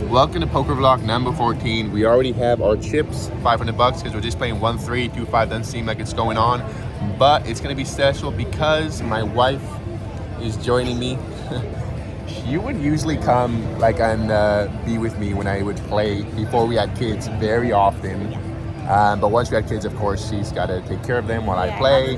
Welcome to poker vlog number 14. We already have our chips, 500 bucks, because we're just playing 1-3, 2-5. Doesn't seem like it's going on, but it's gonna be special because my wife is joining me. She would usually come and be with me when I would play before we had kids very often. But once we had kids, of course, she's got to take care of them while I play.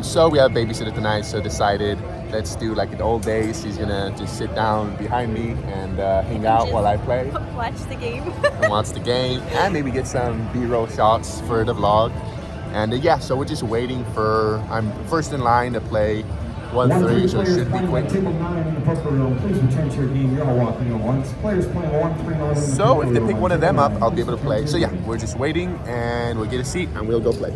So we have a babysitter tonight, so decided let's do like the old days. She's gonna just sit down behind me and hang out while I play. Watch the game. And watch the game and maybe get some B-roll shots for the vlog. And so we're just waiting for, I'm first in line to play 1-3, so it should be quick. So if they pick one of them up, I'll be able to play. So we're just waiting and we'll get a seat and we'll go play.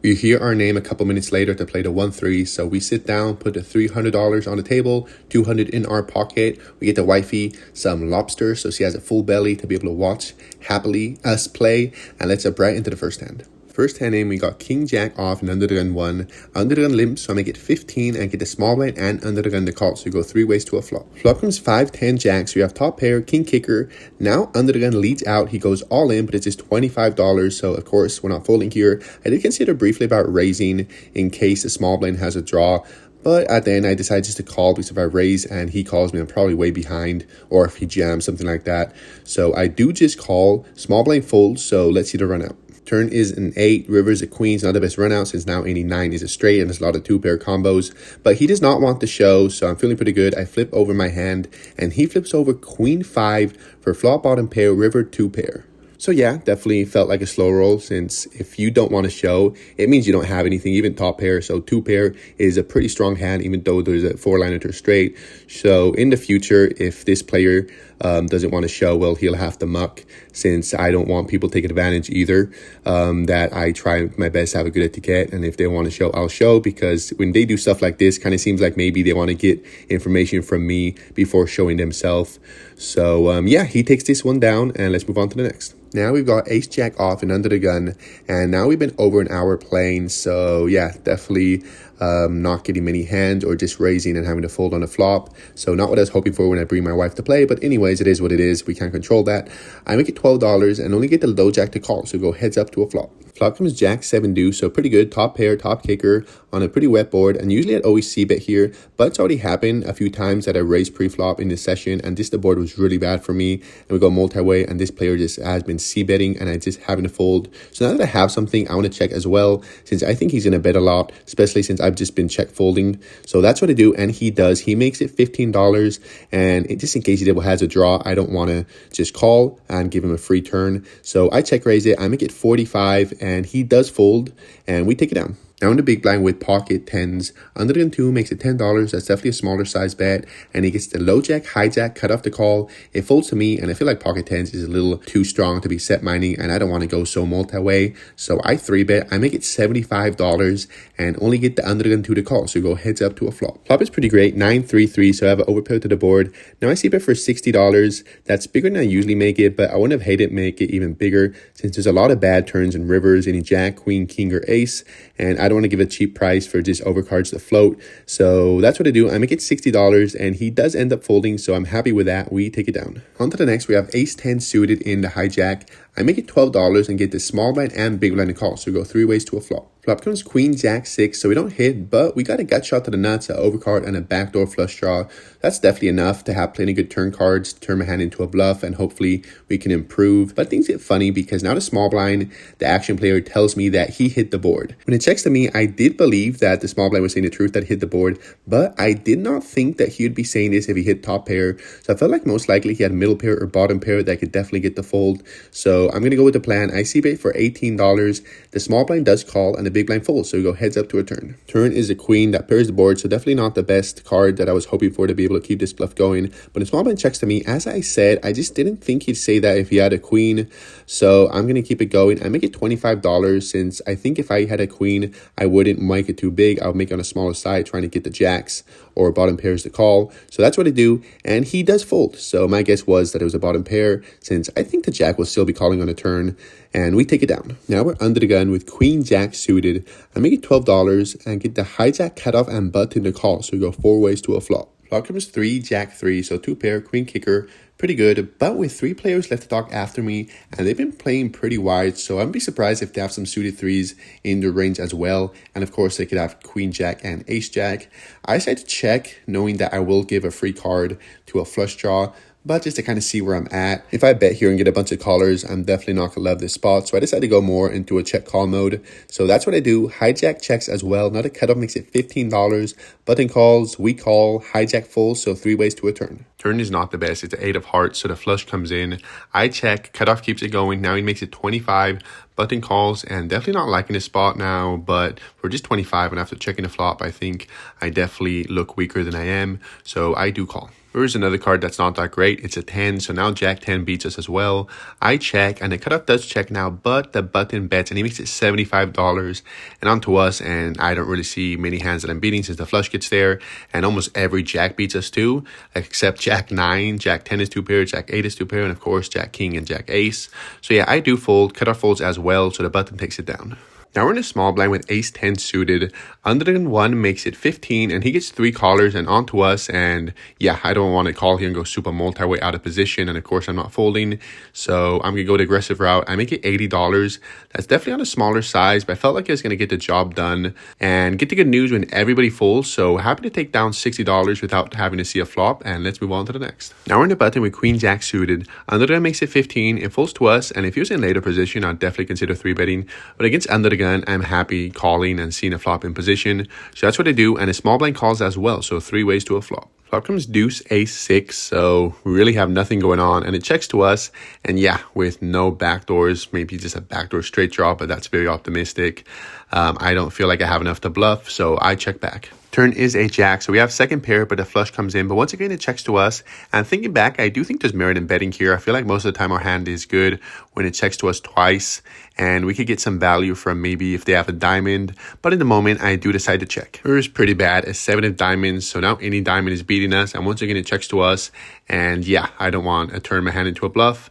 We hear our name a couple minutes later to play the 1-3, so we sit down, put the $300 on the table, $200 in our pocket. We get the wifey some lobster, so she has a full belly to be able to watch happily us play, and let's jump right into the first hand. First hand in, we got King Jack off and under the gun 1. Under the gun limp, so I make it 15 and get the small blind and under the gun to call. So we go 3 ways to a flop. Flop comes 5-10 Jack, so we have top pair, King kicker. Now under the gun leads out. He goes all in, but it's just $25. So of course, we're not folding here. I did consider briefly about raising in case the small blind has a draw. But at the end, I decided just to call because if I raise and he calls me, I'm probably way behind. Or if he jams, something like that. So I do just call. Small blind folds, so let's see the run out. Turn is an 8, river's a queen's not the best run out since now 89 is a straight and there's a lot of 2-pair combos. But he does not want the show, so I'm feeling pretty good. I flip over my hand and he flips over queen 5 for flop bottom pair, river 2-pair. So definitely felt like a slow roll since if you don't want to show, it means you don't have anything, even top pair. So 2-pair is a pretty strong hand, even though there's a 4-liner to a straight. So in the future, if this player doesn't want to show, well, he'll have to muck since I don't want people taking advantage either. That I try my best to have a good etiquette. And if they want to show, I'll show, because when they do stuff like this, kind of seems like maybe they want to get information from me before showing themselves. So he takes this one down and let's move on to the next. Now we've got ace jack off and under the gun, and now we've been over an hour playing, so definitely not getting many hands or just raising and having to fold on a flop. So not what I was hoping for when I bring my wife to play, but anyways, it is what it is. We can't control that. I make it $12 and only get the low jack to call, so go heads up to a flop. Flop comes jack 7 deuce, so pretty good. Top pair, top kicker on a pretty wet board, and usually I'd always c-bet here, but it's already happened a few times that I raised pre-flop in this session, and the board was really bad for me, and we go multi-way, and this player just has been c-betting, and I just having to fold. So now that I have something, I want to check as well, since I think he's going to bet a lot, especially since I've just been check folding. So that's what I do, and he does. He makes it $15, and just in case he has a draw, I don't want to just call and give him a free turn. So I check raise it. I make it 45, and he does fold, and we take it down. Now in the big blind with pocket 10s, under the gun 2 makes it $10. That's definitely a smaller size bet, and he gets the low jack, high jack, cut off the call. It folds to me, and I feel like pocket 10s is a little too strong to be set mining, and I don't want to go so multi-way. So I 3-bet. I make it $75 and only get the under the gun 2 to call, so go heads up to a flop. Flop is pretty great, 9-3-3, so I have an overpair to the board. Now I see bet for $60. That's bigger than I usually make it, but I wouldn't have hated make it even bigger since there's a lot of bad turns in rivers, any jack, queen, king, or ace, and I don't want to give a cheap price for just overcards to float. So that's what I do. I make it $60 and he does end up folding, so I'm happy with that. We take it down. On to the next, we have ace 10 suited in the hijack. I make it $12 and get the small blind and big blind to call, so we go 3 ways to a flop. Flop comes queen jack 6, so we don't hit, but we got a gut shot to the nuts, an overcard, and a backdoor flush draw. That's definitely enough to have plenty good turn cards, turn my hand into a bluff, and hopefully we can improve. But things get funny because now the small blind, the action player tells me that he hit the board. When it checks to me, I did believe that the small blind was saying the truth, that hit the board, but I did not think that he would be saying this if he hit top pair. So I felt like most likely he had middle pair or bottom pair that could definitely get the fold. So I'm going to go with the plan. I c-bet for $18. The small blind does call and the big blind folds, so we go heads up to a turn. Turn is a queen that pairs the board, so definitely not the best card that I was hoping for to be able to keep this bluff going. But the small blind checks to me. As I said, I just didn't think he'd say that if he had a queen, so I'm going to keep it going. I make it $25 since I think if I had a queen, I wouldn't make it too big. I would make it on a smaller side trying to get the jacks or bottom pairs to call. So that's what I do, and he does fold. So my guess was that it was a bottom pair since I think the jack will still be calling on a turn, and we take it down. Now we're under the gun with queen jack suited. I make it $12 and get the hijack, cutoff, and button to call, so we go 4 ways to a flop. Flop comes 3, Jack 3, so 2 pair, queen kicker, pretty good, but with 3 players left to talk after me, and they've been playing pretty wide, so I'd be surprised if they have some suited 3s in their range as well, and of course they could have queen jack and ace jack. I decided to check, knowing that I will give a free card to a flush draw, but just to kind of see where I'm at. If I bet here and get a bunch of callers, I'm definitely not going to love this spot. So I decided to go more into a check call mode. So that's what I do. Hijack checks as well. Now the cutoff makes it $15. Button calls, we call, hijack full. So 3 ways to a turn. Turn is not the best. It's an 8 of hearts. So the flush comes in. I check. Cutoff keeps it going. Now he makes it 25. Button calls, and definitely not liking this spot now, but for just 25 and after checking the flop, I think I definitely look weaker than I am. So I do call. Here's another card that's not that great. It's a 10, so now Jack 10 beats us as well. I check, and the cutoff does check now, but the button bets, and he makes it $75 and onto us, and I don't really see many hands that I'm beating since the flush gets there, and almost every Jack beats us too, except Jack 9, Jack 10 is 2 pair, Jack 8 is 2 pair, and of course Jack King and Jack Ace. So yeah, I do fold, cutoff folds as well, so the button takes it down. Now we're in a small blind with ace 10 suited. Under the gun 1 makes it 15, and he gets 3 callers and onto us. And yeah, I don't want to call here and go super multi-way out of position. And of course, I'm not folding. So I'm going to go the aggressive route. I make it $80. That's definitely on a smaller size, but I felt like I was going to get the job done and get the good news when everybody folds. So happy to take down $60 without having to see a flop. And let's move on to the next. Now we're in the button with queen jack suited. Under the gun makes it 15. It folds to us. And if he was in later position, I'd definitely consider 3-betting. But against under the gun, I'm happy calling and seeing a flop in position. So that's what I do. And a small blind calls as well. So 3 ways to a flop. Flop comes deuce, ace 6. So we really have nothing going on. And it checks to us. And yeah, with no backdoors, maybe just a backdoor straight draw, but that's very optimistic. I don't feel like I have enough to bluff. So I check back. Turn is a jack, so we have second pair, but a flush comes in. But once again, it checks to us. And thinking back, I do think there's merit in betting here. I feel like most of the time our hand is good when it checks to us twice. And we could get some value from maybe if they have a diamond. But in the moment, I do decide to check. Here's pretty bad, a 7 of diamonds. So now any diamond is beating us. And once again, it checks to us. And yeah, I don't want to turn my hand into a bluff,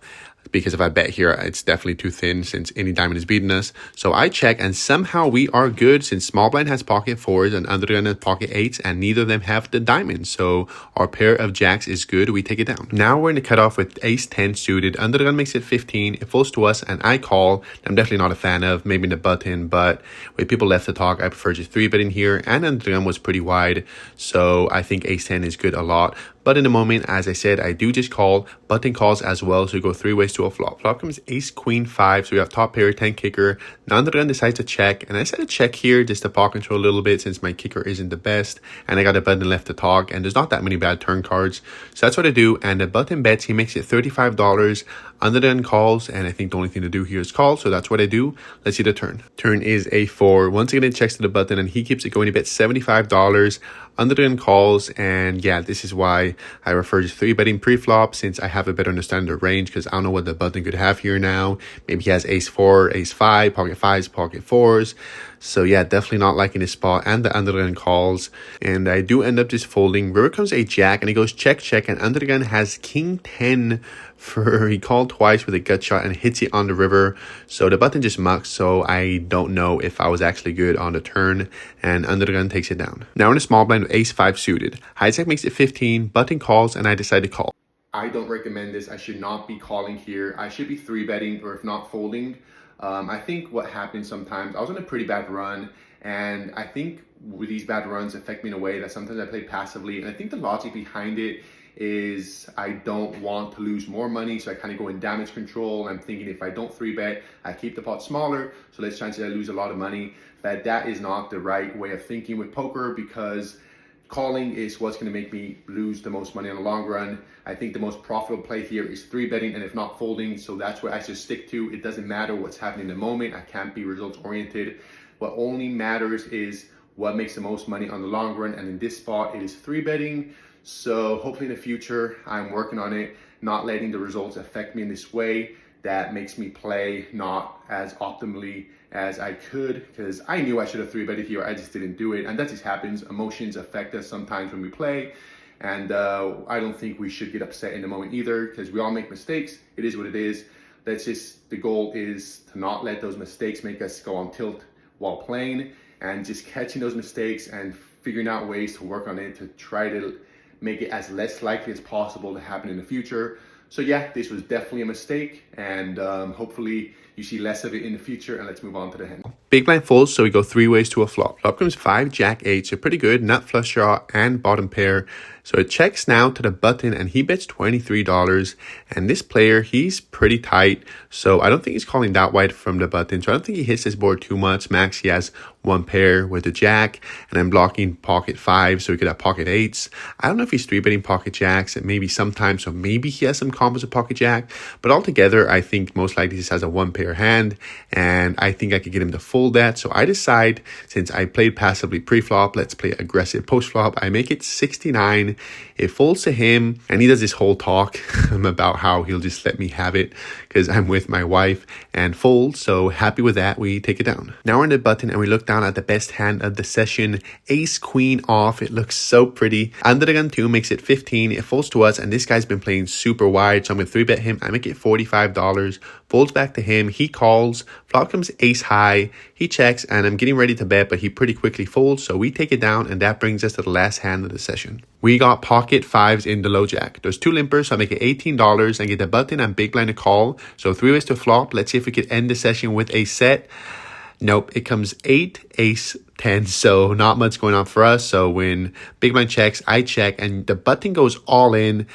because if I bet here, it's definitely too thin since any diamond is beating us. So I check, and somehow we are good since small blind has pocket 4s and under the gun has pocket 8s, and neither of them have the diamond. So our pair of jacks is good. We take it down. Now we're in the cutoff with ace 10 suited. Under the gun makes it 15. It folds to us, and I call. I'm definitely not a fan of, maybe in the button, but with people left to talk, I prefer just 3-betting here. And under the gun was pretty wide, so I think ace 10 is good a lot. But in the moment, as I said, I do just call. Button calls as well, so we go 3 ways to a flop. Flop comes ace queen 5, so we have top pair, 10 kicker. Now the gun decides to check, and I decided to check here just to pot control a little bit since my kicker isn't the best, and I got a button left to talk, and there's not that many bad turn cards. So that's what I do, and the button bets, he makes it $35. Under the gun calls, and I think the only thing to do here is call, so that's what I do. Let's see the turn. Turn is a 4. Once again, it checks to the button, and he keeps it going. He bets $75. Under the gun calls, and yeah, this is why I refer to 3-betting pre-flop, since I have a better understanding of the range, because I don't know what the button could have here now. Maybe he has ace 4, ace 5, pocket 5s, pocket 4s. So yeah, definitely not liking this spot, and the under the gun calls, and I do end up just folding. River comes a jack, and he goes check, check, and under the gun has king 10 for, he called twice with a gut shot and hits it on the river. So the button just mucks, so I don't know if I was actually good on the turn, and under the gun takes it down. Now we're in a small blind with ace 5 suited. Hijack makes it 15, button calls, and I decide to call. I don't recommend this. I should not be calling here. I should be 3-betting, or if not folding. I think what happens sometimes, I was on a pretty bad run, and I think with these bad runs affect me in a way that sometimes I play passively, and I think the logic behind it is I don't want to lose more money, so I kind of go in damage control. I'm thinking if I don't 3-bet, I keep the pot smaller, so less chances I lose a lot of money. But that is not the right way of thinking with poker, because calling is what's going to make me lose the most money in the long run. I think the most profitable play here is 3-betting, and if not folding. So that's what I should stick to. It doesn't matter what's happening in the moment. I can't be results oriented. What only matters is what makes the most money on the long run. And in this spot, it is 3-betting. So hopefully in the future, I'm working on it, not letting the results affect me in this way. That makes me play not as optimally as I could, because I knew I should have 3-betted here. I just didn't do it, and that just happens. Emotions affect us sometimes when we play, and I don't think we should get upset in the moment either, because we all make mistakes. It is what it is. The goal is to not let those mistakes make us go on tilt while playing, and just catching those mistakes and figuring out ways to work on it to try to make it as less likely as possible to happen in the future. So yeah, this was definitely a mistake, and hopefully you see less of it in the future. And let's move on to the hand. Big blind folds, so we go 3 ways to a flop. Flop comes 5, jack, 8, so pretty good. Nut, flush draw, and bottom pair. So it checks now to the button, and he bets $23. And this player, he's pretty tight, so I don't think he's calling that wide from the button. So I don't think he hits this board too much. Max, he has 1 pair with the jack, and I'm blocking pocket 5, so he could have pocket 8s. I don't know if he's 3-betting pocket jacks, and maybe sometimes, so maybe he has some combos of pocket jack. But altogether, I think most likely this has a 1-pair hand, and I think I could get him to fold that. So I decide, since I played passively pre-flop, let's play aggressive post-flop. I make it 69. It folds to him, and he does this whole talk about how he'll just let me have it because I'm with my wife, and fold. So happy with that, we take it down. Now we're in the button, and we look down at the best hand of the session, ace queen off. It looks so pretty. Under the gun 2 makes it 15. It folds to us, and this guy's been playing super wide, so I'm gonna 3-bet him. I make it $45. Folds back to him. He calls. Flop comes ace high. He checks, and I'm getting ready to bet, but he pretty quickly folds, so we take it down, and that brings us to the last hand of the session. We got pocket 5s in the low jack. There's 2 limpers, so I make it $18 and get the button and big blind to call. So 3 ways to flop. Let's see if we could end the session with a set. Nope, it comes 8, ace, 10, so not much going on for us. So when big blind checks, I check, and the button goes all in.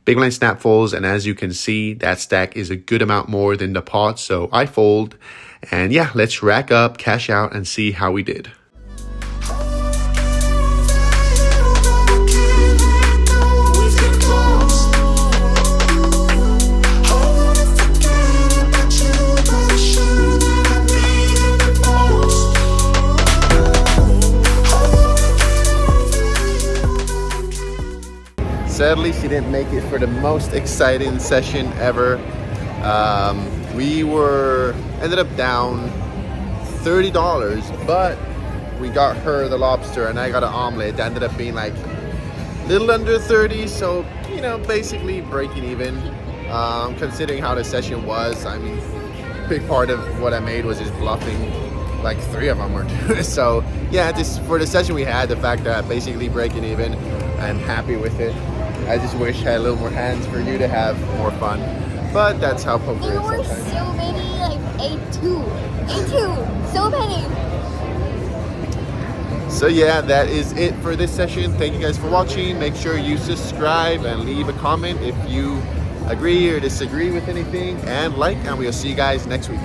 Big blind snap folds, and as you can see, that stack is a good amount more than the pot, so I fold. And yeah, let's rack up, cash out, and see how we did. Sadly, she didn't make it for the most exciting session ever. We ended up down $30, but we got her the lobster and I got an omelet. That ended up being like a little under 30, so you know, basically breaking even. Considering how the session was, I mean, a big part of what I made was just bluffing. Like 3 of them were so yeah, just for the session we had, the fact that basically breaking even, I'm happy with it. I just wish I had a little more hands for you to have more fun, but that's how poker is sometimes. There were so many, like 8-2, so many. So yeah, that is it for this session. Thank you guys for watching. Make sure you subscribe and leave a comment if you agree or disagree with anything, and like, and we'll see you guys next week.